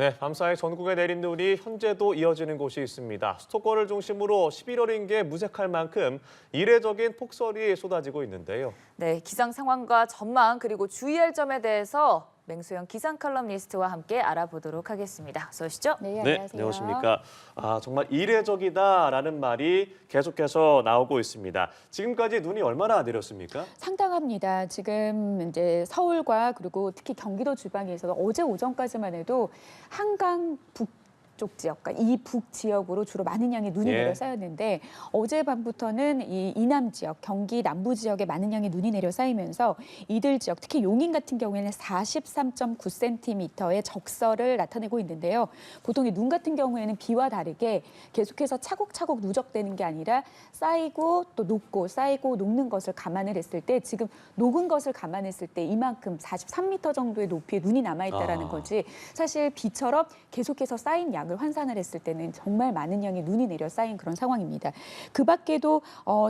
네, 밤사이 전국에 내린 눈이 현재도 이어지는 곳이 있습니다. 수도권을 중심으로 11월인 게 무색할 만큼 이례적인 폭설이 쏟아지고 있는데요. 네, 기상 상황과 전망 그리고 주의할 점에 대해서 맹수영 기상 칼럼니스트와 함께 알아보도록 하겠습니다. 어서 오시죠. 네, 네, 안녕하세요. 안녕하십니까. 정말 이례적이다라는 말이 계속해서 나오고 있습니다. 지금까지 눈이 얼마나 내렸습니까? 상당합니다. 지금 이제 서울과 그리고 특히 경기도 지방에서 어제 오전까지만 해도 한강 북쪽 지역, 그러니까 이 북 지역으로 주로 많은 양의 눈이 내려 쌓였는데 어젯밤부터는 이 이남 지역, 경기 남부 지역에 많은 양의 눈이 내려 쌓이면서 이들 지역, 특히 용인 같은 경우에는 43.9cm의 적설을 나타내고 있는데요. 보통 이 눈 같은 경우에는 비와 다르게 계속해서 차곡차곡 누적되는 게 아니라 쌓이고 또 녹고 쌓이고 녹는 것을 감안을 했을 때 지금 녹은 것을 감안했을 때 이만큼 43m 정도의 높이의 눈이 남아있다는 거지 사실 비처럼 계속해서 쌓인 양을 환산을 했을 때는 정말 많은 양의 눈이 내려 쌓인 그런 상황입니다. 그 밖에도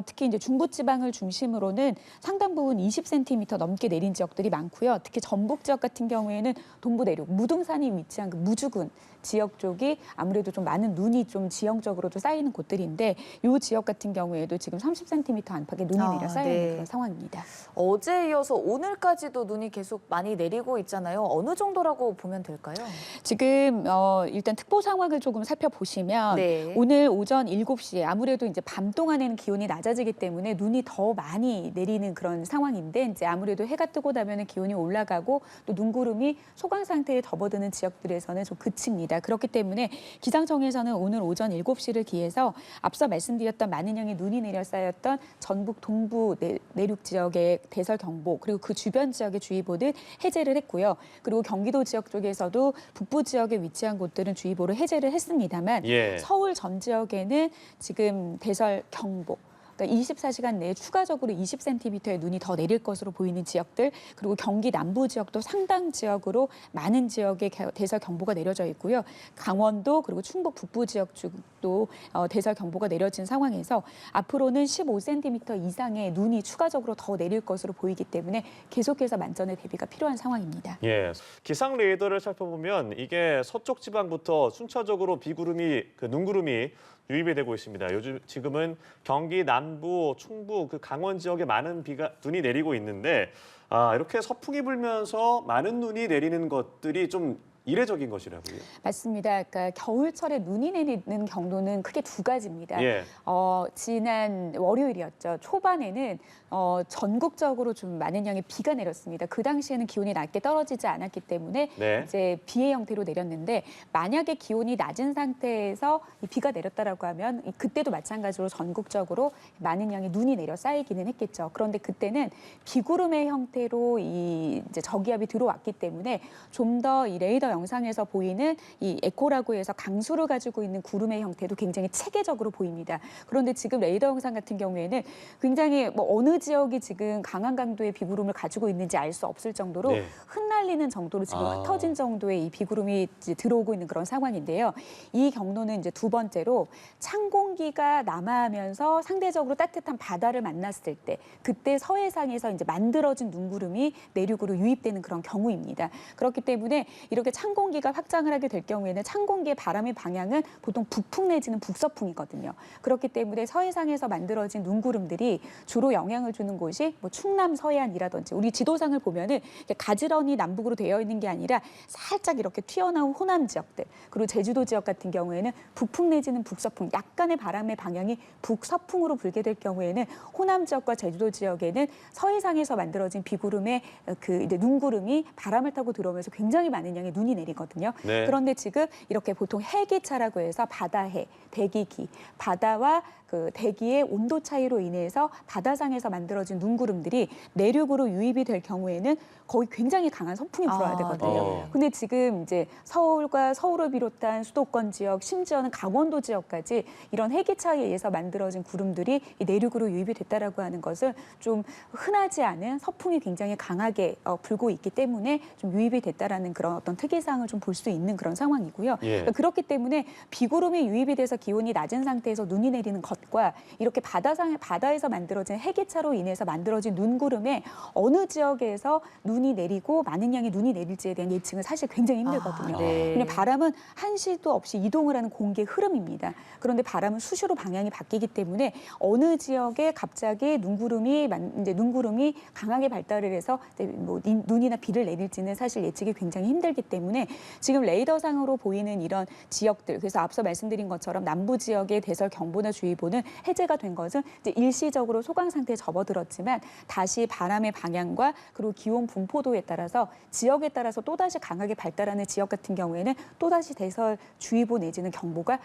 특히 이제 중부지방을 중심으로는 상당 부분 20cm 넘게 내린 지역들이 많고요. 특히 전북 지역 같은 경우에는 동부 내륙 무등산이 위치한 그 무주군 지역 쪽이 아무래도 좀 많은 눈이 좀 지형적으로도 쌓이는 곳들인데 이 지역 같은 경우에도 지금 30cm 안팎의 눈이 내려 쌓여 있는 그런 상황입니다. 어제 이어서 오늘까지도 눈이 계속 많이 내리고 있잖아요. 어느 정도라고 보면 될까요? 지금 일단 특보 상황을 조금 살펴보시면 네. 오늘 오전 7시에 아무래도 이제 밤 동안에는 기온이 낮아지기 때문에 눈이 더 많이 내리는 그런 상황인데 이제 아무래도 해가 뜨고 나면은 기온이 올라가고 또 눈구름이 소강 상태에 접어드는 지역들에서는 좀 그칩니다. 그렇기 때문에 기상청에서는 오늘 오전 7시를 기해서 앞서 말씀드렸던 많은 양의 눈이 내려 쌓였던 전북 동부 내륙 지역의 대설 경보 그리고 그 주변 지역의 주의보를 해제를 했고요. 그리고 경기도 지역 쪽에서도 북부 지역에 위치한 곳들은 주의보를 해제를 했습니다만 서울 전 지역에는 지금 대설 경보 24시간 내에 추가적으로 20cm의 눈이 더 내릴 것으로 보이는 지역들 그리고 경기 남부 지역도 상당 지역으로 많은 지역에 대설 경보가 내려져 있고요. 강원도 그리고 충북 북부 지역 쪽도 대설 경보가 내려진 상황에서 앞으로는 15cm 이상의 눈이 추가적으로 더 내릴 것으로 보이기 때문에 계속해서 만전의 대비가 필요한 상황입니다. 기상 레이더를 살펴보면 이게 서쪽 지방부터 순차적으로 눈구름이 유입이 되고 있습니다. 지금은 경기 남부, 충북, 강원 지역에 많은 눈이 내리고 있는데 이렇게 서풍이 불면서 많은 눈이 내리는 것들이 좀 이례적인 것이라고요? 맞습니다. 그러니까 겨울철에 눈이 내리는 경로는 크게 두 가지입니다. 지난 월요일이었죠. 초반에는 전국적으로 좀 많은 양의 비가 내렸습니다. 그 당시에는 기온이 낮게 떨어지지 않았기 때문에 이제 비의 형태로 내렸는데 만약에 기온이 낮은 상태에서 이 비가 내렸다라고 하면 그때도 마찬가지로 전국적으로 많은 양의 눈이 내려 쌓이기는 했겠죠. 그런데 그때는 비구름의 형태로 이제 저기압이 들어왔기 때문에 좀 더 이 레이더 영상에서 보이는 이 에코라고 해서 강수를 가지고 있는 구름의 형태도 굉장히 체계적으로 보입니다. 그런데 지금 레이더 영상 같은 경우에는 굉장히 어느 지역이 지금 강한 강도의 비구름을 가지고 있는지 알 수 없을 정도로 흩날리는 정도로 지금 흩어진 정도의 이 비구름이 이제 들어오고 있는 그런 상황인데요. 이 경로는 이제 두 번째로 찬 공기가 남하하면서 상대적으로 따뜻한 바다를 만났을 때 그때 서해상에서 이제 만들어진 눈구름이 내륙으로 유입되는 그런 경우입니다. 그렇기 때문에 이렇게 찬 공기가 확장을 하게 될 경우에는 찬 공기의 바람의 방향은 보통 북풍 내지는 북서풍이거든요. 그렇기 때문에 서해상에서 만들어진 눈구름들이 주로 영향을 주는 곳이 충남 서해안이라든지 우리 지도상을 보면은 가지런히 남북으로 되어 있는 게 아니라 살짝 이렇게 튀어나온 호남 지역들 그리고 제주도 지역 같은 경우에는 북풍 내지는 북서풍 약간의 바람의 방향이 북서풍으로 불게 될 경우에는 호남 지역과 제주도 지역에는 서해상에서 만들어진 비구름의 이제 눈구름이 바람을 타고 들어오면서 굉장히 많은 양의 눈이 내리거든요. 그런데 지금 이렇게 보통 해기차라고 해서 바다해, 대기기, 바다와 그 대기의 온도 차이로 인해서 바다상에서 만들어진 눈구름들이 내륙으로 유입이 될 경우에는 거의 굉장히 강한 선풍이 불어야 되거든요. 근데 지금 이제 서울과 서울을 비롯한 수도권 지역, 심지어는 강원도 지역까지 이런 해기차에 의해서 만들어진 구름들이 이 내륙으로 유입이 됐다라고 하는 것은 좀 흔하지 않은 서풍이 굉장히 강하게 불고 있기 때문에 좀 유입이 됐다라는 그런 어떤 특이사항을 좀 볼 수 있는 그런 상황이고요. 그렇기 때문에 비구름이 유입이 돼서 기온이 낮은 상태에서 눈이 내리는 것 것과 이렇게 바다에서 만들어진 해기차로 인해서 만들어진 눈구름에 어느 지역에서 눈이 내리고 많은 양의 눈이 내릴지에 대한 예측은 사실 굉장히 힘들거든요. 왜냐하면 바람은 한시도 없이 이동을 하는 공기의 흐름입니다. 그런데 바람은 수시로 방향이 바뀌기 때문에 어느 지역에 갑자기 눈구름이 강하게 발달을 해서 뭐 눈이나 비를 내릴지는 사실 예측이 굉장히 힘들기 때문에 지금 레이더상으로 보이는 이런 지역들, 그래서 앞서 말씀드린 것처럼 남부 지역의 대설 경보나 주의보는 해제가 된 것은 이제 일시적으로 소강 상태에 접어들었지만 다시 바람의 방향과 그리고 기온 분포도에 따라서 지역에 따라서 또다시 강하게 발달하는 지역 같은 경우에는 또다시 대설 주의보 내지는 경보가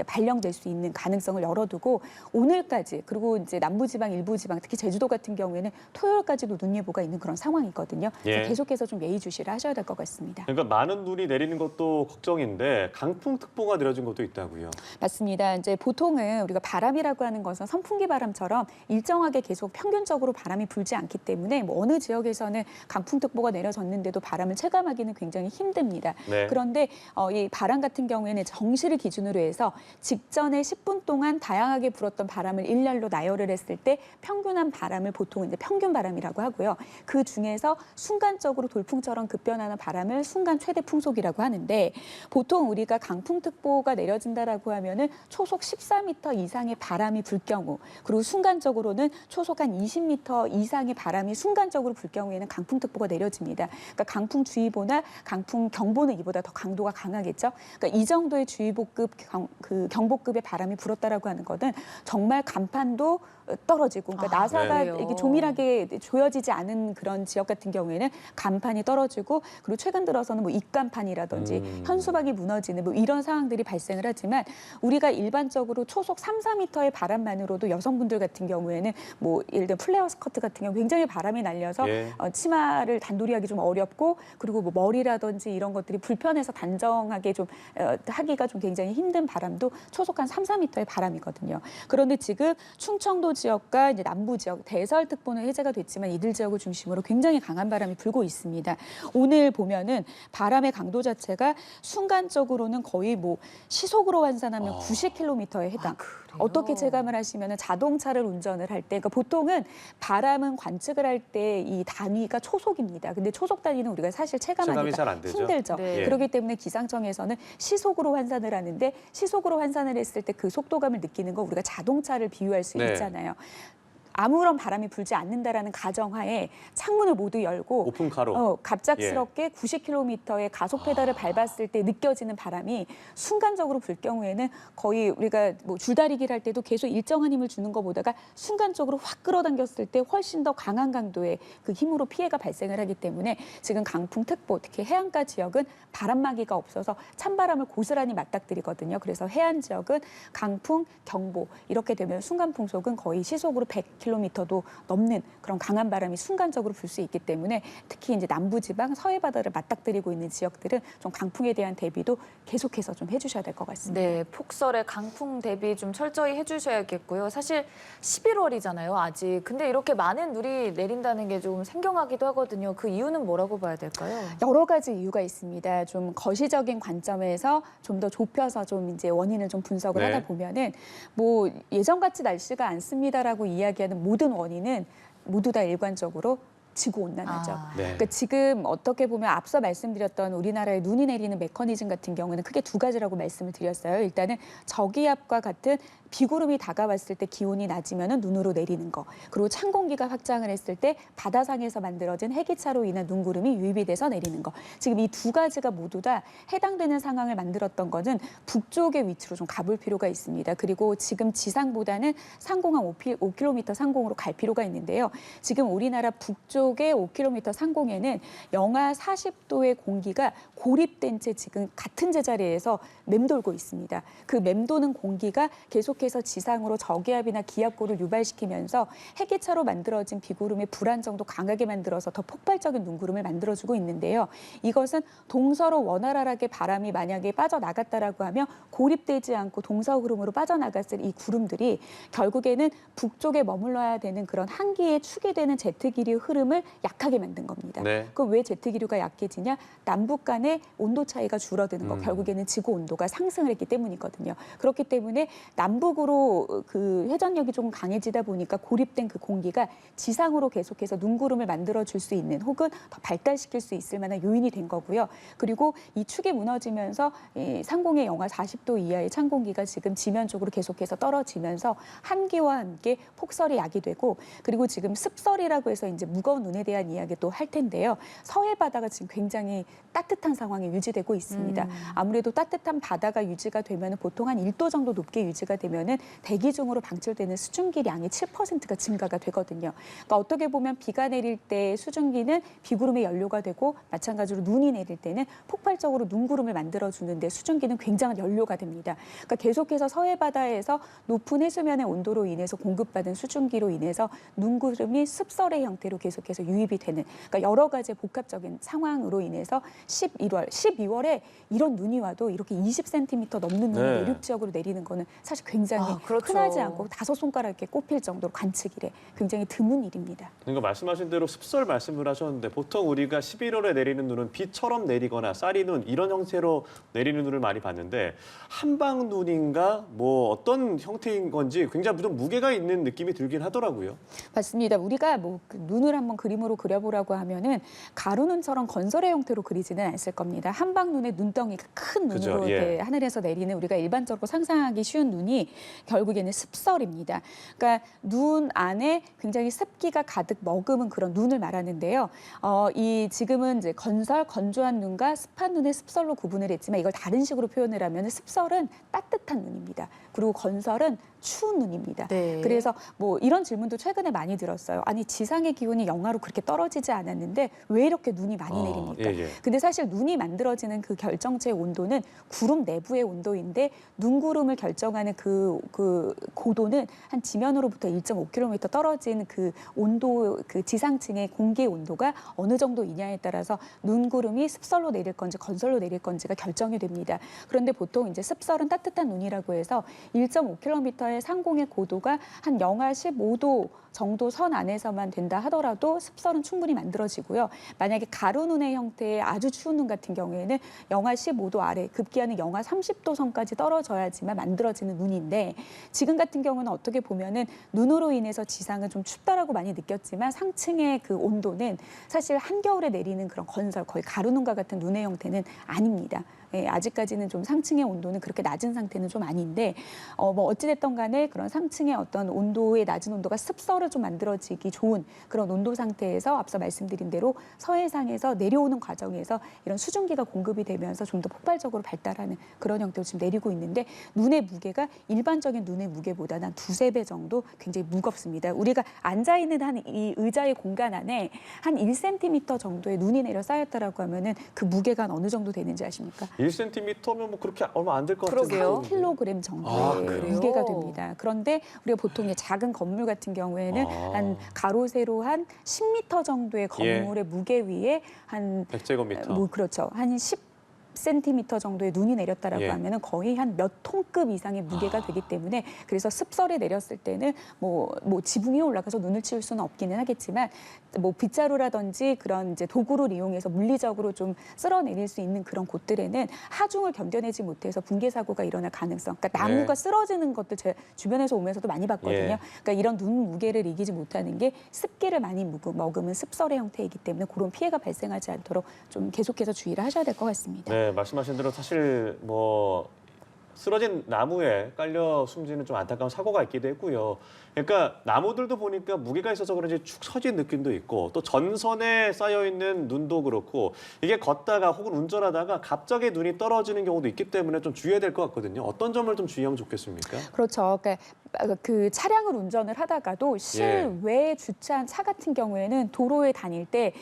발령될 수 있는 가능성을 열어두고 오늘까지, 그리고 이제 남부지방, 일부지방, 특히 제주도 같은 경우에는 토요일까지도 눈 예보가 있는 그런 상황이거든요. 그래서 계속해서 좀 예의주시를 하셔야 될 것 같습니다. 그러니까 많은 눈이 내리는 것도 걱정인데 강풍특보가 내려진 것도 있다고요. 맞습니다. 이제 보통은 우리가 바람이라고 하는 것은 선풍기 바람처럼 일정하게 계속 평균적으로 바람이 불지 않기 때문에 뭐 어느 지역에서는 강풍특보가 내려졌는데도 바람을 체감하기는 굉장히 힘듭니다. 그런데 이 바람 같은 경우에는 정시를 기준으로 해서 직전에 10분 동안 다양하게 불었던 바람을 일렬로 나열을 했을 때 평균한 바람을 보통 이제 평균 바람이라고 하고요. 그 중에서 순간적으로 돌풍처럼 급변하는 바람을 순간 최대 풍속이라고 하는데 보통 우리가 강풍특보가 내려진다라고 하면은 초속 14m 이상의 바람이 불 경우, 그리고 순간적으로는 초속 한 20m 이상의 바람이 순간적으로 불 경우에는 강풍특보가 내려집니다. 그러니까 강풍주의보나 강풍경보는 이보다 더 강도가 강하겠죠. 그러니까 이 정도의 주의보급, 경보급의 바람이 불었다라고 하는 것은 정말 간판도 떨어지고, 그러니까 나사가 이게 조밀하게 조여지지 않은 그런 지역 같은 경우에는 간판이 떨어지고, 그리고 최근 들어서는 뭐 입간판이라든지 현수막이 무너지는 뭐 이런 상황들이 발생을 하지만 우리가 일반적으로 초속 3, 4m의 바람만으로도 여성분들 같은 경우에는 뭐 예를 들어 플레어 스커트 같은 경우 굉장히 바람이 날려서 치마를 단도리하기 좀 어렵고, 그리고 뭐 머리라든지 이런 것들이 불편해서 단정하게 좀 하기가 좀 굉장히 힘든 바람도 초속 한 3, 4m의 바람이거든요. 그런데 지금 충청도 지역과 이제 남부 지역 대설특보는 해제가 됐지만 이들 지역을 중심으로 굉장히 강한 바람이 불고 있습니다. 오늘 보면은 바람의 강도 자체가 순간적으로는 거의 뭐 시속으로 환산하면 90km에 해당. 어떻게 체감을 하시면은 자동차를 운전을 할 때, 그러니까 보통은 바람은 관측을 할 때 이 단위가 초속입니다. 근데 초속 단위는 우리가 사실 체감하기가 잘 안 되죠. 힘들죠. 그렇기 때문에 기상청에서는 시속으로 환산을 하는데 시속으로 환산을 했을 때 그 속도감을 느끼는 거 우리가 자동차를 비유할 수 있잖아요. 아무런 바람이 불지 않는다라는 가정하에 창문을 모두 열고 오픈카로 갑작스럽게 90km의 가속 페달을 밟았을 때 느껴지는 바람이 순간적으로 불 경우에는 거의 우리가 뭐 줄다리기를 할 때도 계속 일정한 힘을 주는 것보다가 순간적으로 확 끌어당겼을 때 훨씬 더 강한 강도의 그 힘으로 피해가 발생을 하기 때문에 지금 강풍특보, 특히 해안가 지역은 바람막이가 없어서 찬바람을 고스란히 맞닥뜨리거든요. 그래서 해안 지역은 강풍, 경보 이렇게 되면 순간 풍속은 거의 시속으로 100km도 넘는 그런 강한 바람이 순간적으로 불 수 있기 때문에 특히 이제 남부지방 서해 바다를 맞닥뜨리고 있는 지역들은 좀 강풍에 대한 대비도 계속해서 좀 해주셔야 될 것 같습니다. 네, 폭설에 강풍 대비 좀 철저히 해주셔야겠고요. 사실 11월이잖아요, 아직. 근데 이렇게 많은 눈이 내린다는 게 좀 생경하기도 하거든요. 그 이유는 뭐라고 봐야 될까요? 여러 가지 이유가 있습니다. 좀 거시적인 관점에서 좀 더 좁혀서 좀 이제 원인을 좀 분석을 하다 보면은 뭐 예전같이 날씨가 않습니다라고 이야기하는 모든 원인은 모두 다 일관적으로 지구온난화죠. 그러니까 지금 어떻게 보면 앞서 말씀드렸던 우리나라의 눈이 내리는 메커니즘 같은 경우는 크게 두 가지라고 말씀을 드렸어요. 일단은 저기압과 같은 비구름이 다가왔을 때 기온이 낮으면 눈으로 내리는 거. 그리고 찬 공기가 확장을 했을 때 바다상에서 만들어진 해기차로 인한 눈구름이 유입이 돼서 내리는 거. 지금 이 두 가지가 모두 다 해당되는 상황을 만들었던 거는 북쪽의 위치로 좀 가볼 필요가 있습니다. 그리고 지금 지상보다는 상공 한 5km 상공으로 갈 필요가 있는데요. 지금 우리나라 북쪽의 5km 상공에는 영하 40도의 공기가 고립된 채 지금 같은 제자리에서 맴돌고 있습니다. 그 맴도는 공기가 계속해서 지상으로 저기압이나 기압고를 유발시키면서 해기차로 만들어진 비구름의 불안정도 강하게 만들어서 더 폭발적인 눈구름을 만들어주고 있는데요. 이것은 동서로 원활하게 바람이 만약에 빠져나갔다라고 하면 고립되지 않고 동서구름으로 빠져나갔을 이 구름들이 결국에는 북쪽에 머물러야 되는 그런 한기에 축이 되는 제트기류 흐름을 약하게 만든 겁니다. 그럼 왜 제트기류가 약해지냐? 남북 간의 온도 차이가 줄어드는 거, 결국에는 지구 온도가 상승을 했기 때문이거든요. 그렇기 때문에 남부 남북으로 그 회전력이 조금 강해지다 보니까 고립된 그 공기가 지상으로 계속해서 눈구름을 만들어줄 수 있는 혹은 더 발달시킬 수 있을 만한 요인이 된 거고요. 그리고 이 축이 무너지면서 상공의 영하 40도 이하의 찬 공기가 지금 지면 쪽으로 계속해서 떨어지면서 한기와 함께 폭설이 야기되고 그리고 지금 습설이라고 해서 이제 무거운 눈에 대한 이야기 또 할 텐데요. 서해 바다가 지금 굉장히 따뜻한 상황이 유지되고 있습니다. 아무래도 따뜻한 바다가 유지가 되면 보통 한 1도 정도 높게 유지가 되면은 대기 중으로 방출되는 수증기량이 7%가 증가가 되거든요. 그러니까 어떻게 보면 비가 내릴 때 수증기는 비구름의 연료가 되고 마찬가지로 눈이 내릴 때는 폭발적으로 눈구름을 만들어주는데 수증기는 굉장한 연료가 됩니다. 그러니까 계속해서 서해 바다에서 높은 해수면의 온도로 인해서 공급받은 수증기로 인해서 눈구름이 습설의 형태로 계속해서 유입이 되는 그러니까 여러 가지 복합적인 상황으로 인해서 12월에 이런 눈이 와도 이렇게 20cm 넘는 눈이 네. 내륙 지역으로 내리는 거는 사실 굉장히 그렇죠. 흔하지 않고 5손가락에 꼽힐 정도로 관측이래 굉장히 드문 일입니다. 그러니까 말씀하신 대로 습설 말씀을 하셨는데 보통 우리가 11월에 내리는 눈은 비처럼 내리거나 쌀이 눈 이런 형태로 내리는 눈을 많이 봤는데 한방 눈인가 뭐 어떤 형태인 건지 굉장히 좀 무게가 있는 느낌이 들긴 하더라고요. 맞습니다. 우리가 뭐 그 눈을 한번 그림으로 그려보라고 하면은 가루눈처럼 건설의 형태로 그리지는 않을 겁니다. 한방 눈에 눈덩이가 큰 그죠, 눈으로 예. 하늘에서 내리는 우리가 일반적으로 상상하기 쉬운 눈이 결국에는 습설입니다. 그러니까 눈 안에 굉장히 습기가 가득 머금은 그런 눈을 말하는데요. 이 지금은 이제 건조한 눈과 습한 눈의 습설로 구분을 했지만 이걸 다른 식으로 표현을 하면 습설은 따뜻한 눈입니다. 그리고 건설은 추운 눈입니다. 네. 그래서 뭐 이런 질문도 최근에 많이 들었어요. 아니 지상의 기온이 영하로 그렇게 떨어지지 않았는데 왜 이렇게 눈이 많이 내립니까? 예. 근데 사실 눈이 만들어지는 그 결정체의 온도는 구름 내부의 온도인데 눈구름을 결정하는 그 고도는 한 지면으로부터 1.5km 떨어진 그 온도 그 지상층의 공기 온도가 어느 정도이냐에 따라서 눈구름이 습설로 내릴 건지 건설로 내릴 건지가 결정이 됩니다. 그런데 보통 이제 습설은 따뜻한 눈이라고 해서 1.5km의 상공의 고도가 한 영하 15도 정도 선 안에서만 된다 하더라도 습설은 충분히 만들어지고요. 만약에 가루눈의 형태의 아주 추운 눈 같은 경우에는 영하 15도 아래 급기야는 영하 30도 선까지 떨어져야지만 만들어지는 눈인데 지금 같은 경우는 어떻게 보면은 눈으로 인해서 지상은 좀 춥다라고 많이 느꼈지만 상층의 그 온도는 사실 한겨울에 내리는 그런 건설 거의 가루눈과 같은 눈의 형태는 아닙니다. 예, 아직까지는 좀 상층의 온도는 그렇게 낮은 상태는 좀 아닌데 뭐 어찌됐든 간에 그런 상층의 어떤 온도의 낮은 온도가 습설을 좀 만들어지기 좋은 그런 온도 상태에서 앞서 말씀드린 대로 서해상에서 내려오는 과정에서 이런 수증기가 공급이 되면서 좀 더 폭발적으로 발달하는 그런 형태로 지금 내리고 있는데 눈의 무게가 일반적인 눈의 무게보다는 한 2~3배 정도 굉장히 무겁습니다. 우리가 앉아있는 한 이 의자의 공간 안에 한 1cm 정도의 눈이 내려 쌓였다라고 하면은 그 무게가 어느 정도 되는지 아십니까? 1cm면 뭐 그렇게 얼마 안 될 것 같은데. 그러게요. 3kg 정도의 그래요? 무게가 됩니다. 그런데 우리가 보통 작은 건물 같은 경우에는 한 가로 세로 한 10m 정도의 건물의 무게 위에 한 100제곱미터. 뭐 그렇죠. 한 10cm 정도의 눈이 내렸다라고 예. 하면은 거의 한 몇 톤급 이상의 무게가 되기 때문에 그래서 습설이 내렸을 때는 뭐 지붕 위에 올라가서 눈을 치울 수는 없기는 하겠지만 뭐 빗자루라든지 그런 이제 도구를 이용해서 물리적으로 좀 쓸어내릴 수 있는 그런 곳들에는 하중을 견뎌내지 못해서 붕괴 사고가 일어날 가능성. 그러니까 나무가 쓰러지는 것도 제 주변에서 오면서도 많이 봤거든요. 예. 그러니까 이런 눈 무게를 이기지 못하는 게 습기를 많이 머금은 습설의 형태이기 때문에 그런 피해가 발생하지 않도록 좀 계속해서 주의를 하셔야 될 것 같습니다. 네, 말씀하신 대로 사실 뭐 쓰러진 나무에 깔려 숨지는 좀 안타까운 사고가 있기도 했고요. 그러니까 나무들도 보니까 무게가 있어서 그런지 축 처진 느낌도 있고 또 전선에 쌓여 있는 눈도 그렇고 이게 걷다가 혹은 운전하다가 갑자기 눈이 떨어지는 경우도 있기 때문에 좀 주의해야 될 것 같거든요. 어떤 점을 좀 주의하면 좋겠습니까? 그렇죠. 그러니까 그 차량을 운전을 하다가도 실외에 주차한 차 같은 경우에는 도로에 다닐 때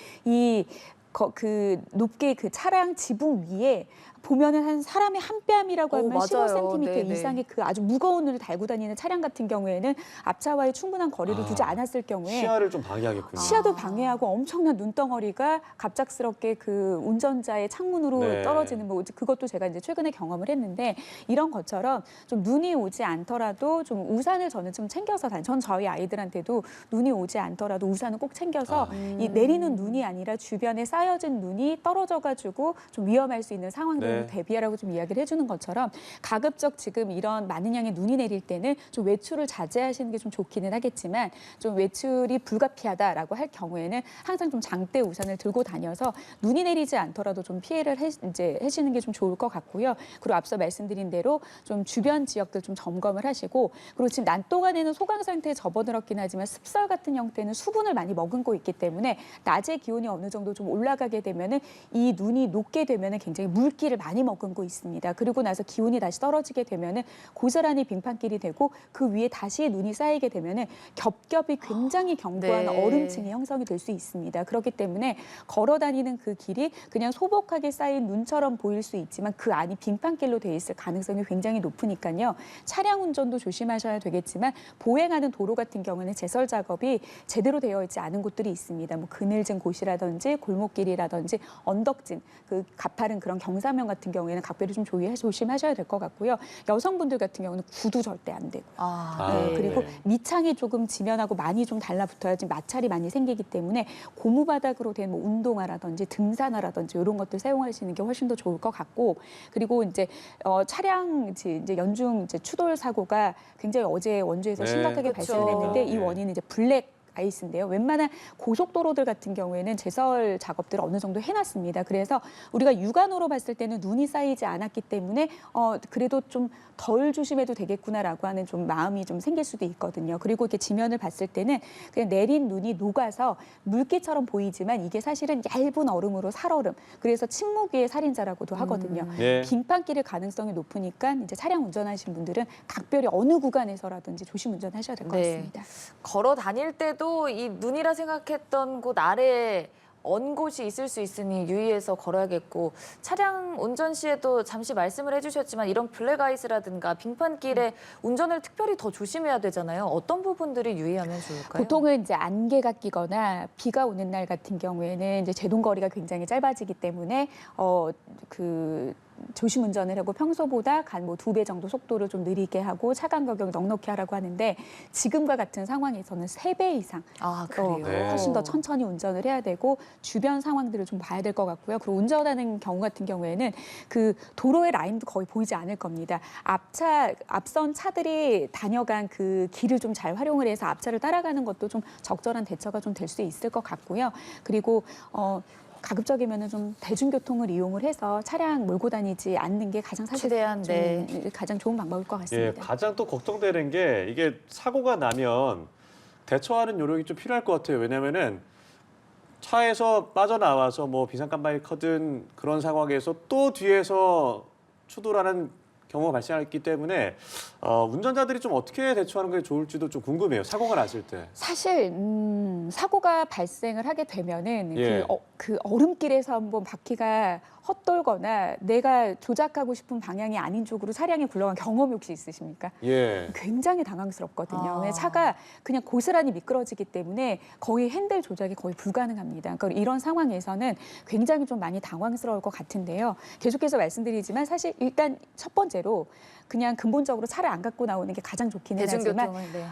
그 높게 그 차량 지붕 위에 보면은 한 사람의 한 뼘이라고 하면 맞아요. 15cm 네네. 이상의 그 아주 무거운 눈을 달고 다니는 차량 같은 경우에는 앞차와의 충분한 거리를 두지 않았을 경우에 시야를 좀 방해하겠군요. 시야도 방해하고 엄청난 눈덩어리가 갑작스럽게 그 운전자의 창문으로 네. 떨어지는 뭐 그것도 제가 이제 최근에 경험을 했는데 이런 것처럼 좀 눈이 오지 않더라도 좀 우산을 저는 좀 챙겨서 전 저희 아이들한테도 눈이 오지 않더라도 우산을 꼭 챙겨서 이 내리는 눈이 아니라 주변에 쌓여 쌓여진 눈이 떨어져가지고 좀 위험할 수 있는 상황들을 네. 대비하라고 좀 이야기를 해주는 것처럼 가급적 지금 이런 많은 양의 눈이 내릴 때는 좀 외출을 자제하시는 게 좀 좋기는 하겠지만 좀 외출이 불가피하다라고 할 경우에는 항상 좀 장대 우산을 들고 다녀서 눈이 내리지 않더라도 좀 피해를 해시는 게 좀 좋을 것 같고요. 그리고 앞서 말씀드린 대로 좀 주변 지역들 좀 점검을 하시고 그리고 지금 낮 동안에는 소강 상태에 접어들었긴 하지만 습설 같은 형태는 수분을 많이 머금고 있기 때문에 낮에 기온이 어느 정도 좀 올라가게 되면은 이 눈이 녹게 되면은 굉장히 물기를 많이 머금고 있습니다. 그리고 나서 기온이 다시 떨어지게 되면은 고스란히 빙판길이 되고 그 위에 다시 눈이 쌓이게 되면은 겹겹이 굉장히 견고한 네. 얼음층이 형성이 될 수 있습니다. 그렇기 때문에 걸어 다니는 그 길이 그냥 소복하게 쌓인 눈처럼 보일 수 있지만 그 안이 빙판길로 돼 있을 가능성이 굉장히 높으니까요. 차량 운전도 조심하셔야 되겠지만 보행하는 도로 같은 경우는 제설 작업이 제대로 되어 있지 않은 곳들이 있습니다. 뭐 그늘진 곳이라든지 골목길이라든지 언덕진, 그 가파른 그런 경사면 같은 경우에는 각별히 좀 조심하셔야 될 것 같고요. 여성분들 같은 경우는 구두 절대 안 되고. 네. 그리고 네. 밑창이 조금 지면하고 많이 좀 달라붙어야지 마찰이 많이 생기기 때문에 고무바닥으로 된 뭐 운동화라든지 등산화라든지 이런 것들 사용하시는 게 훨씬 더 좋을 것 같고 그리고 이제 차량 이제 연중 이제 추돌 사고가 굉장히 어제 원주에서 네. 심각하게 그렇죠. 발생을 했는데 이 네. 원인은 이제 블랙 아이스인데요. 웬만한 고속도로들 같은 경우에는 제설 작업들을 어느 정도 해놨습니다. 그래서 우리가 육안으로 봤을 때는 눈이 쌓이지 않았기 때문에 그래도 좀 덜 조심해도 되겠구나라고 하는 좀 마음이 좀 생길 수도 있거든요. 그리고 이렇게 지면을 봤을 때는 그냥 내린 눈이 녹아서 물기처럼 보이지만 이게 사실은 얇은 얼음으로 살얼음. 그래서 침묵 위의 살인자라고도 하거든요. 네. 빙판길일 가능성이 높으니까 이제 차량 운전하시는 분들은 각별히 어느 구간에서라든지 조심 운전하셔야 될 것 네. 같습니다. 걸어 다닐 때도 이 눈이라 생각했던 곳 아래에 언 곳이 있을 수 있으니 유의해서 걸어야겠고 차량 운전 시에도 잠시 말씀을 해주셨지만 이런 블랙아이스라든가 빙판길에 운전을 특별히 더 조심해야 되잖아요. 어떤 부분들이 유의하면 좋을까요? 보통은 이제 안개가 끼거나 비가 오는 날 같은 경우에는 이제 제동 거리가 굉장히 짧아지기 때문에 조심 운전을 하고 평소보다 뭐 2배 정도 속도를 좀 느리게 하고 차간 가격 넉넉히 하라고 하는데 지금과 같은 상황에서는 3배 이상 그래요. 네. 훨씬 더 천천히 운전을 해야 되고 주변 상황들을 좀 봐야 될 것 같고요. 그리고 운전하는 경우 같은 경우에는 그 도로의 라인도 거의 보이지 않을 겁니다. 앞선 차들이 다녀간 그 길을 좀 잘 활용을 해서 앞차를 따라가는 것도 좀 적절한 대처가 좀 될 수 있을 것 같고요. 그리고 가급적이면은 좀 대중교통을 이용을 해서 차량 몰고 다니지 않는 게 가장 사실 최대한, 네. 가장 좋은 방법일 것 예, 같습니다. 가장 또 걱정되는 게 이게 사고가 나면 대처하는 요령이 좀 필요할 것 같아요. 왜냐면은 차에서 빠져나와서 뭐 비상깜빡이 켜든 그런 상황에서 또 뒤에서 추돌하는 경우가 발생했기 때문에 운전자들이 좀 어떻게 대처하는 게 좋을지도 좀 궁금해요. 사고가 났을 때. 사실 사고가 발생을 하게 되면은 예. 그 얼음길에서 한번 바퀴가 헛돌거나 내가 조작하고 싶은 방향이 아닌 쪽으로 차량이 굴러간 경험이 혹시 있으십니까? 예. 굉장히 당황스럽거든요. 아. 차가 그냥 고스란히 미끄러지기 때문에 거의 핸들 조작이 거의 불가능합니다. 그러니까 이런 상황에서는 굉장히 좀 많이 당황스러울 것 같은데요. 계속해서 말씀드리지만 사실 일단 첫 번째로 그냥 근본적으로 차를 안 갖고 나오는 게 가장 좋기는 하지만 대중교통을 네.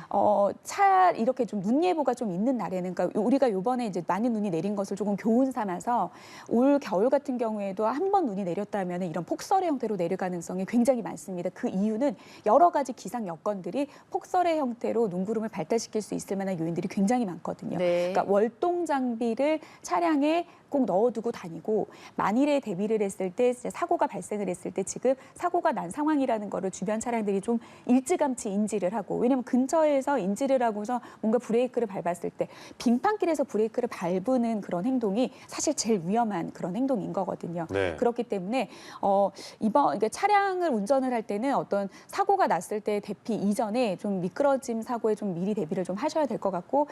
차 이렇게 좀 눈 예보가 좀 있는 날에는 그러니까 우리가 이번에 이제 많은 눈이 내린 것을 조금 교훈 삼아서 올 겨울 같은 경우에도 한 번 눈이 내렸다면 이런 폭설의 형태로 내릴 가능성이 굉장히 많습니다. 그 이유는 여러 가지 기상 여건들이 폭설의 형태로 눈구름을 발달시킬 수 있을 만한 요인들이 굉장히 많거든요. 네. 그러니까 월동 장비를 차량에 꼭 넣어두고 다니고 만일에 대비를 했을 때 이제 사고가 발생을 했을 때 지금 사고가 난 상황이라는 거를 주변 차량들이 좀 일찌감치 인지를 하고 왜냐하면 근처에서 인지를 하고서 뭔가 브레이크를 밟았을 때 빙판길에서 브레이크를 밟는 그런 행동이 사실 제일 위험한 그런 행동인 거거든요. 네. 그렇기 때문에 그러니까 차량을 운전을 할 때는 어떤 사고가 났을 때 대피 이전에 좀 미끄러짐 사고에 좀 미리 대비를 좀 하셔야 될 것 같고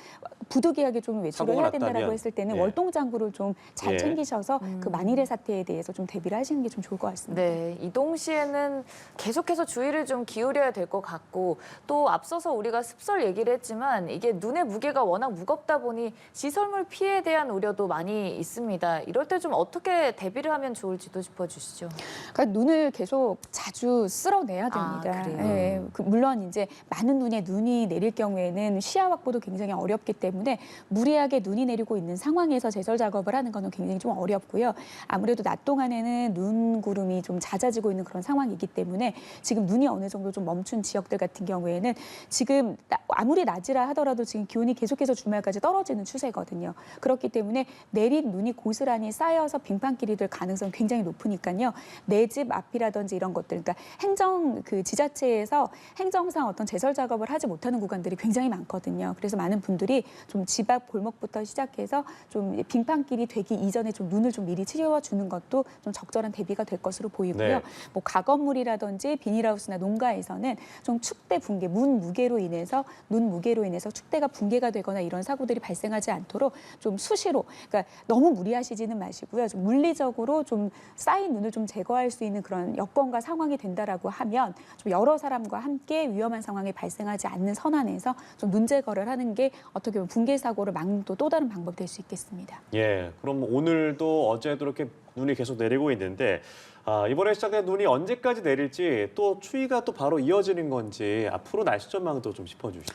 부득이하게 좀 외출을 사고가 해야 된다라고 났다면, 했을 때는 예. 월동 장구를 좀 잘 예. 챙기셔서 그 만일의 사태에 대해서 좀 대비를 하시는 게 좀 좋을 것 같습니다. 네, 이동 시에는 계속해서 주의를 좀 기울여야 될 것 같고 또 앞서서 우리가 습설 얘기를 했지만 이게 눈의 무게가 워낙 무겁다 보니 시설물 피해에 대한 우려도 많이 있습니다. 이럴 때 좀 어떻게 대비를 하면 하면 좋을지도 짚어주시죠. 그러니까 눈을 계속 자주 쓸어내야 됩니다. 그래요? 예, 물론 이제 많은 눈이 내릴 경우에는 시야 확보도 굉장히 어렵기 때문에 무리하게 눈이 내리고 있는 상황에서 제설 작업을 하는 거는 굉장히 좀 어렵고요. 아무래도 낮 동안에는 눈 구름이 좀 잦아지고 있는 그런 상황이기 때문에 지금 눈이 어느 정도 좀 멈춘 지역들 같은 경우에는 지금 아무리 낮이라 하더라도 지금 기온이 계속해서 주말까지 떨어지는 추세거든요. 그렇기 때문에 내린 눈이 고스란히 쌓여서 빙판길이 될 가능성이 굉장히 높으니까요. 내 집 앞이라든지 이런 것들, 그러니까 그 지자체에서 행정상 어떤 제설 작업을 하지 못하는 구간들이 굉장히 많거든요. 그래서 많은 분들이 좀 집 앞 골목부터 시작해서 좀 빙판길이 되기 이전에 좀 눈을 좀 미리 치워주는 것도 좀 적절한 대비가 될 것으로 보이고요. 네. 뭐 가건물이라든지 비닐하우스나 농가에서는 좀 축대 붕괴, 눈 무게로 인해서 축대가 붕괴가 되거나 이런 사고들이 발생하지 않도록 좀 수시로, 그러니까 너무 무리하시지는 마시고요. 좀 물리적으로 좀 쌓인 눈을 좀 제거할 수 있는 그런 여건과 상황이 된다라고 하면 좀 여러 사람과 함께 위험한 상황이 발생하지 않는 선안에서 좀 눈 제거를 하는 게 어떻게 보면 붕괴 사고를 막는 또 다른 방법이 될 수 있겠습니다. 예, 그럼 오늘도 어제도 이렇게 눈이 계속 내리고 있는데 이번에 시작된 눈이 언제까지 내릴지 또 추위가 또 바로 이어지는 건지 앞으로 날씨 전망도 좀 짚어주시죠.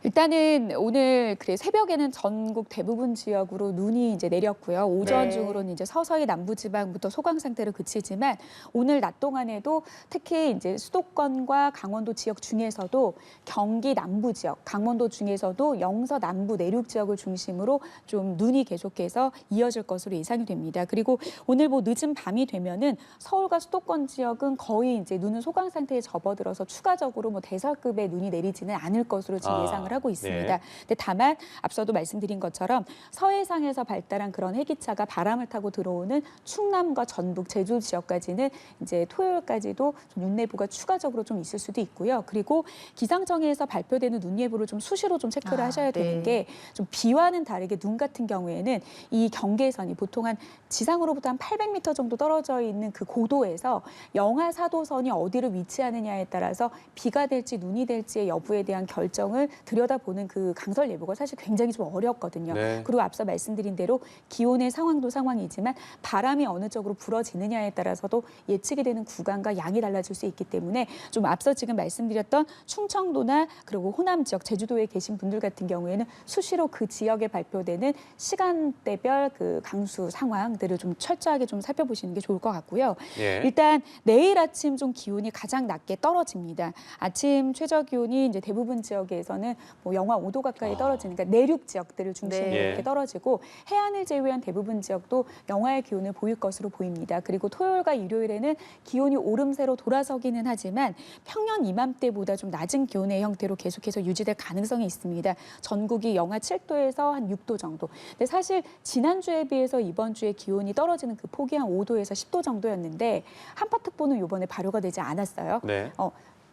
일단은 오늘 새벽에는 전국 대부분 지역으로 눈이 이제 내렸고요. 오전 네. 중으로는 이제 서서히 남부지방부터 소강 상태로 그치지만 오늘 낮 동안에도 특히 이제 수도권과 강원도 지역 중에서도 경기 남부 지역, 강원도 중에서도 영서 남부 내륙 지역을 중심으로 좀 눈이 계속해서 이어질 것으로 예상이 됩니다. 그리고 오늘 뭐 늦은 밤이 되면은 서울과 수도권 지역은 거의 이제 눈은 소강 상태에 접어들어서 추가적으로 뭐 대설급의 눈이 내리지는 않을 것으로 지금 예상을 하고 있습니다. 네. 근데 다만 앞서도 말씀드린 것처럼 서해상에서 발달한 그런 해기차가 바람을 타고 들어오는 충남과 전북, 제주 지역까지는 이제 토요일까지도 좀 눈 예보가 추가적으로 좀 있을 수도 있고요. 그리고 기상청에서 발표되는 눈 예보를 좀 수시로 좀 체크를 하셔야 되는 게 좀 비와는 다르게 눈 같은 경우에는 이 경계선이 보통 한 지상으로부터 한 800m 정도 떨어져 있는 그 고도에서 영하 4도선이 어디로 위치하느냐에 따라서 비가 될지 눈이 될지의 여부에 대한 결정을 들여다보는 그 강설 예보가 사실 굉장히 좀 어렵거든요. 네. 그리고 앞서 말씀드린 대로 기온의 상황도 상황이지만 바람이 어느 쪽으로 불어지느냐에 따라서도 예측이 되는 구간과 양이 달라질 수 있기 때문에 좀 앞서 지금 말씀드렸던 충청도나 그리고 호남 지역, 제주도에 계신 분들 같은 경우에는 수시로 그 지역에 발표되는 시간대별 그 강수 상황들을 좀 철저하게 좀 살펴보시는 게 좋을 것 같고요. 예. 일단 내일 아침 좀 기온이 가장 낮게 떨어집니다. 아침 최저 기온이 이제 대부분 지역에서는 뭐 영하 5도 가까이 떨어지는, 그러니까 내륙 지역들을 중심으로 네. 이렇게 떨어지고 해안을 제외한 대부분 지역도 영하의 기온을 보일 것으로 보입니다. 그리고 토요일과 일요일에는 기온이 오름세로 돌아서기는 하지만 평년 이맘때보다 좀 낮은 기온의 형태로 계속해서 유지될 가능성이 있습니다. 전국이 영하 7도에서 한 6도 정도. 근데 사실 지난주에 비해서 이번 주에 기온이 떨어지는 그 폭이 한 5도에서 10도 정도였는데 한파특보는 이번에 발효가 되지 않았어요. 네.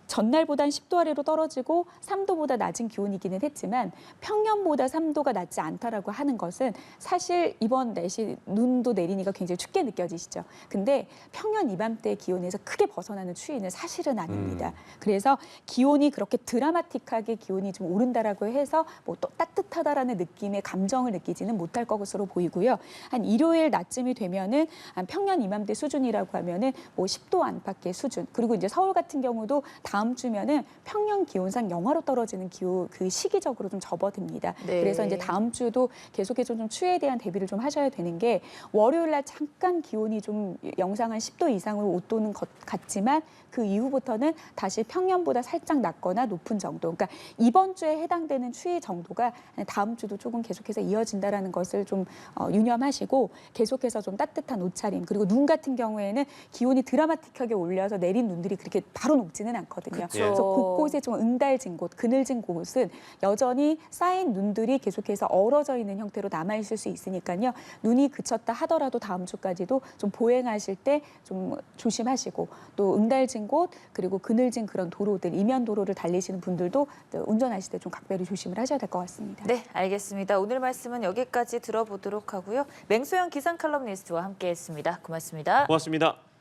전날보단 10도 아래로 떨어지고 3도보다 낮은 기온이기는 했지만 평년보다 3도가 낮지 않다라고 하는 것은 사실 이번 날씨 눈도 내리니까 굉장히 춥게 느껴지시죠. 근데 평년 이맘때 기온에서 크게 벗어나는 추위는 사실은 아닙니다. 그래서 기온이 그렇게 드라마틱하게 기온이 좀 오른다라고 해서 뭐 또 따뜻하다라는 느낌의 감정을 느끼지는 못할 것으로 보이고요. 한 일요일 낮쯤이 되면은 한 평년 이맘때 수준이라고 하면은 뭐 10도 안팎의 수준. 그리고 이제 서울 같은 경우도 다음 주면은 평년 기온상 영하로 떨어지는 그 시기적으로 좀 접어듭니다. 네. 그래서 이제 다음 주도 계속해서 좀 추위에 대한 대비를 좀 하셔야 되는 게 월요일 날 잠깐 기온이 좀 영상 한 10도 이상으로 옷도는 것 같지만 그 이후부터는 다시 평년보다 살짝 낮거나 높은 정도. 그러니까 이번 주에 해당되는 추위 정도가 다음 주도 조금 계속해서 이어진다라는 것을 좀 유념하시고 계속해서 좀 따뜻한 옷차림, 그리고 눈 같은 경우에는 기온이 드라마틱하게 올려서 내린 눈들이 그렇게 바로 녹지는 않거든요. 그쵸. 그래서 곳곳에 좀 응달진 곳, 그늘진 곳은 여전히 쌓인 눈들이 계속해서 얼어져 있는 형태로 남아있을 수 있으니까요. 눈이 그쳤다 하더라도 다음 주까지도 좀 보행하실 때 좀 조심하시고, 또 응달진 곳 그리고 그늘진 그런 도로들, 이면 도로를 달리시는 분들도 운전하실 때 좀 각별히 조심을 하셔야 될 것 같습니다. 네, 알겠습니다. 오늘 말씀은 여기까지 들어보도록 하고요. 맹소영 기상 칼럼니스트와 함께했습니다. 고맙습니다. 고맙습니다.